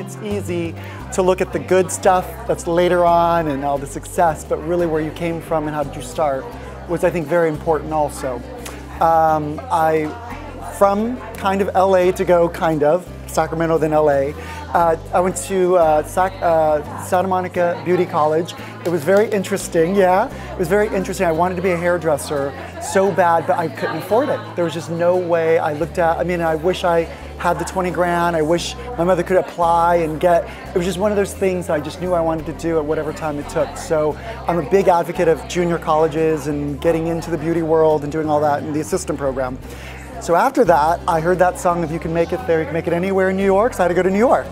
it's easy to look at the good stuff that's later on and all the success, but really where you came from and how did you start was, I think, very important also. From kind of LA to go kind of, Sacramento then LA, I went to Santa Monica Beauty College. It was very interesting, yeah. It was very interesting. I wanted to be a hairdresser so bad, but I couldn't afford it. There was just no way. I wish I had the 20 grand. I wish my mother could apply and get, it was just one of those things that I just knew I wanted to do at whatever time it took. So I'm a big advocate of junior colleges and getting into the beauty world and doing all that in the assistant program. So after that, I heard that song, if you can make it there, you can make it anywhere in New York, so I had to go to New York.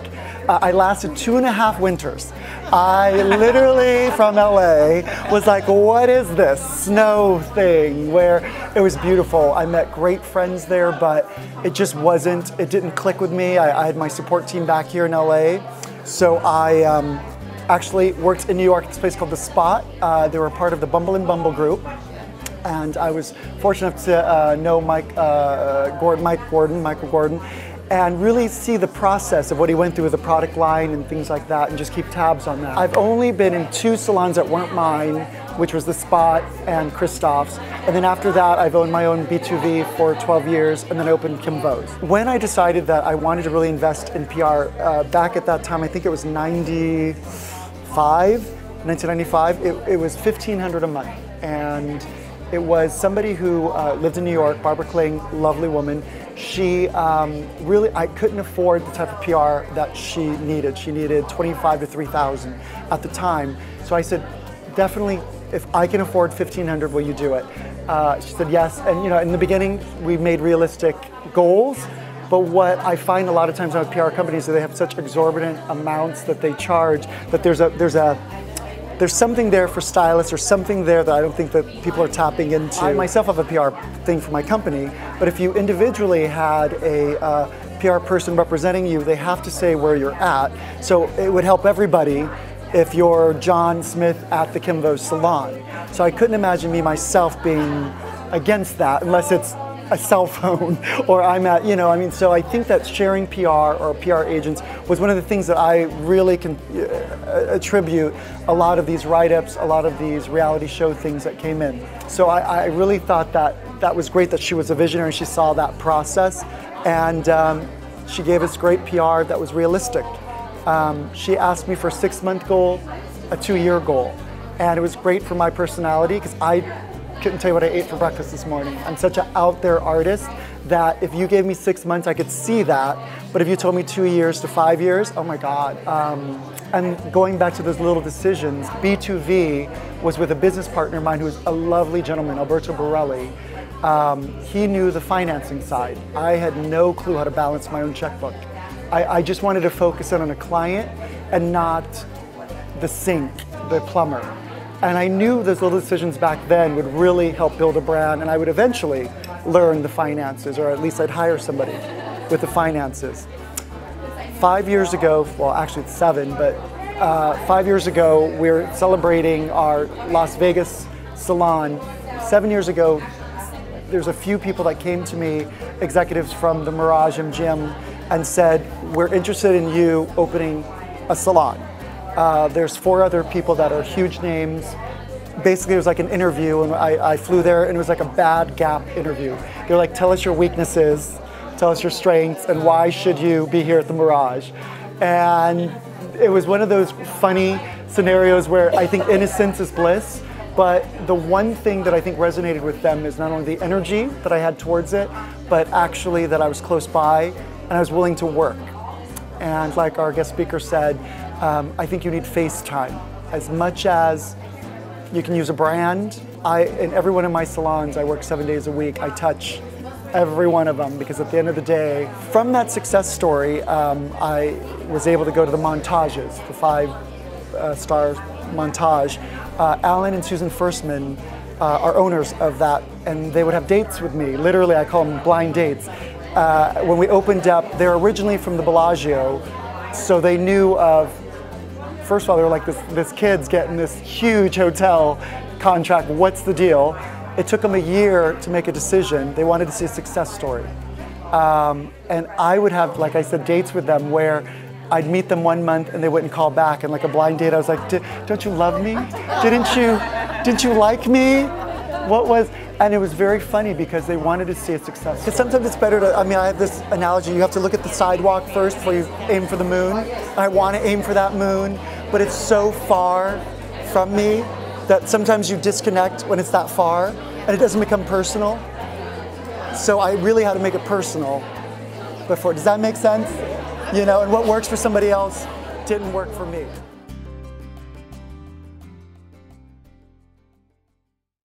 I lasted 2.5 winters. I literally, from LA, was like, what is this snow thing? Where it was beautiful. I met great friends there, but it just wasn't, it didn't click with me. I had my support team back here in LA. So I actually worked in New York at this place called The Spot. They were part of the Bumble and Bumble group. And I was fortunate enough to know Michael Gordon, and really see the process of what he went through with the product line and things like that, and just keep tabs on that. I've only been in 2 salons that weren't mine, which was The Spot and Christoph's. And then after that, I've owned my own B2V for 12 years, and then opened Kim Vo's. When I decided that I wanted to really invest in PR, back at that time, I think it was 1995, it was $1,500 a month. And it was somebody who lived in New York, Barbara Kling, lovely woman. She really, I couldn't afford the type of PR that she needed. She needed $25,000 to $3,000 at the time. So I said, definitely, if I can afford $1,500, will you do it? She said yes, and you know, in the beginning, we made realistic goals. But what I find a lot of times with PR companies is they have such exorbitant amounts that they charge that there's something there for stylists, or something there that I don't think that people are tapping into. I myself have a PR thing for my company, but if you individually had a PR person representing you, they have to say where you're at. So it would help everybody if you're John Smith at the Kim Vo salon. So I couldn't imagine me myself being against that unless it's a cell phone or I'm at, you know, I mean, so I think that sharing PR or PR agents was one of the things that I really can attribute a lot of these write-ups, a lot of these reality show things that came in. So I really thought that that was great that she was a visionary, she saw that process, and she gave us great PR that was realistic. She asked me for a 6-month goal, a 2-year goal, and it was great for my personality because I couldn't tell you what I ate for breakfast this morning. I'm such an out there artist that if you gave me 6 months, I could see that. But if you told me 2 years to 5 years, oh my God. And going back to those little decisions, B2V was with a business partner of mine who was a lovely gentleman, Alberto Borelli. He knew the financing side. I had no clue how to balance my own checkbook. I just wanted to focus in on a client and not the sink, the plumber. And I knew those little decisions back then would really help build a brand, and I would eventually learn the finances, or at least I'd hire somebody with the finances. 5 years ago, well actually it's 7, but 5 years ago we're celebrating our Las Vegas salon. 7 years ago, there's a few people that came to me, executives from the Mirage MGM, and said, we're interested in you opening a salon. There's 4 other people that are huge names. Basically, it was like an interview, and I flew there, and it was like a bad Gap interview. They're like, tell us your weaknesses, tell us your strengths, and why should you be here at the Mirage? And it was one of those funny scenarios where I think innocence is bliss, but the one thing that I think resonated with them is not only the energy that I had towards it, but actually that I was close by, and I was willing to work. And like our guest speaker said, I think you need face time. As much as you can use a brand, in every one of my salons, I work 7 days a week. I touch every one of them because at the end of the day, from that success story, I was able to go to the montages, the 5-star montage. Alan and Susan Firstman are owners of that, and they would have dates with me. Literally, I call them blind dates. When we opened up, they're originally from the Bellagio, so they knew of, first of all, they were like, this kid's getting this huge hotel contract, what's the deal? It took them a year to make a decision. They wanted to see a success story. And I would have, like I said, dates with them where I'd meet them 1 month and they wouldn't call back. And like a blind date, I was like, don't you love me? Didn't you like me? What was, and it was very funny because they wanted to see a success. Because sometimes it's better to, I mean, I have this analogy, you have to look at the sidewalk first before you aim for the moon. I want to aim for that moon, but it's so far from me that sometimes you disconnect when it's that far and it doesn't become personal. So I really had to make it personal before. Does that make sense? You know, and what works for somebody else didn't work for me.